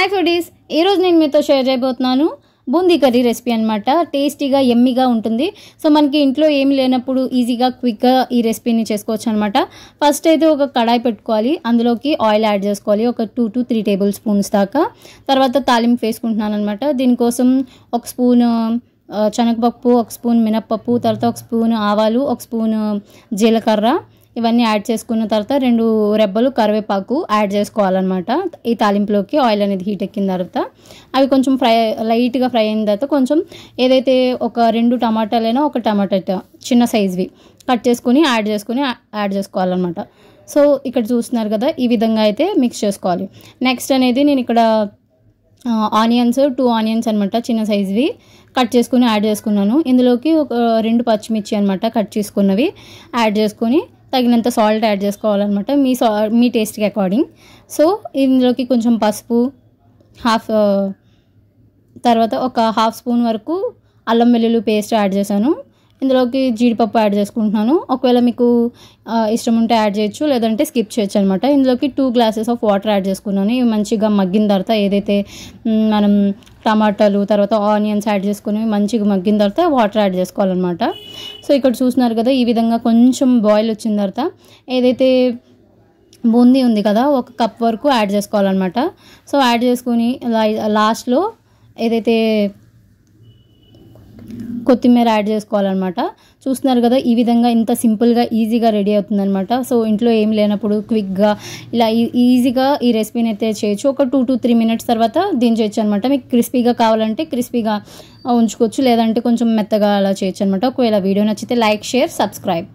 Hi foodies, ఈరోజు నేను మీతో షేర్ చేయబోతున్నాను బూందీ కర్రీ రెసిపీ అనమాట. టేస్టీగా ఎమ్మీగా ఉంటుంది. సో మనకి ఇంట్లో ఏమి లేనప్పుడు ఈజీగా క్విక్గా ఈ రెసిపీని చేసుకోవచ్చు అనమాట. ఫస్ట్ అయితే ఒక కడాయి పెట్టుకోవాలి, అందులోకి ఆయిల్ యాడ్ చేసుకోవాలి, ఒక 2 to 3 టేబుల్ స్పూన్స్ దాకా. తర్వాత తాలింపు వేసుకుంటున్నాను అనమాట. దీనికోసం ఒక స్పూన్ శనగపప్పు, ఒక స్పూన్ మినప్పప్పు, తర్వాత ఒక స్పూన్ ఆవాలు, ఒక స్పూన్ జీలకర్ర ఇవన్నీ యాడ్ చేసుకున్న తర్వాత 2 రెబ్బలు కరివేపాకు యాడ్ చేసుకోవాలన్నమాట. ఈ తాలింపులోకి ఆయిల్ అనేది హీట్ ఎక్కిన తర్వాత అవి కొంచెం లైట్గా ఫ్రై అయిన తర్వాత కొంచెం ఏదైతే ఒక 2 టమాటాలైనా ఒక టమాటా చిన్న సైజ్వి కట్ చేసుకుని యాడ్ చేసుకోవాలన్నమాట. సో ఇక్కడ చూస్తున్నారు కదా, ఈ విధంగా అయితే మిక్స్ చేసుకోవాలి. నెక్స్ట్ అనేది నేను ఇక్కడ ఆనియన్స్ 2 ఆనియన్స్ అనమాట చిన్న సైజ్వి కట్ చేసుకుని యాడ్ చేసుకున్నాను. ఇందులోకి ఒక 2 పచ్చిమిర్చి అనమాట కట్ చేసుకున్నవి యాడ్ చేసుకొని తగినంత సాల్ట్ యాడ్ చేసుకోవాలన్నమాట, మీ టేస్ట్కి అకార్డింగ్. సో ఇందులోకి కొంచెం పసుపు, తర్వాత ఒక హాఫ్ స్పూన్ వరకు అల్లం వెల్లుల్లి పేస్ట్ యాడ్ చేశాను. ఇందులోకి జీడిపప్పు యాడ్ చేసుకుంటున్నాను. ఒకవేళ మీకు ఇష్టం ఉంటే యాడ్ చేయొచ్చు, లేదంటే స్కిప్ చేయొచ్చు అనమాట. ఇందులోకి 2 గ్లాసెస్ ఆఫ్ వాటర్ యాడ్ చేసుకున్నాను. ఇవి మంచిగా మగ్గిన తర్వాత ఏదైతే మనం టమాటాలు తర్వాత ఆనియన్స్ యాడ్ చేసుకుని మంచిగా మగ్గిన తర్వాత వాటర్ యాడ్ చేసుకోవాలన్నమాట. సో ఇక్కడ చూస్తున్నారు కదా, ఈ విధంగా కొంచెం బాయిల్ వచ్చిన తర్వాత ఏదైతే బూందీ ఉంది కదా, 1 కప్ వరకు యాడ్ చేసుకోవాలన్నమాట. సో యాడ్ చేసుకుని లాస్ట్లో ఏదైతే కొత్తిమీర యాడ్ చేసుకోవాలన్నమాట. చూస్తున్నారు కదా, ఈ విధంగా ఇంత సింపుల్గా ఈజీగా రెడీ అవుతుందన్నమాట. సో ఇంట్లో ఏం లేనప్పుడు క్విక్గా ఇలా ఈజీగా ఈ రెసిపీని అయితే చేయొచ్చు. ఒక 2 to 3 మినిట్స్ తర్వాత దించవచ్చు అనమాట. మీకు క్రిస్పీగా కావాలంటే క్రిస్పీగా ఉంచుకోవచ్చు, లేదంటే కొంచెం మెత్తగా అలా చేయొచ్చు అనమాట. ఒకవేళ వీడియో నచ్చితే లైక్, షేర్, సబ్స్క్రైబ్.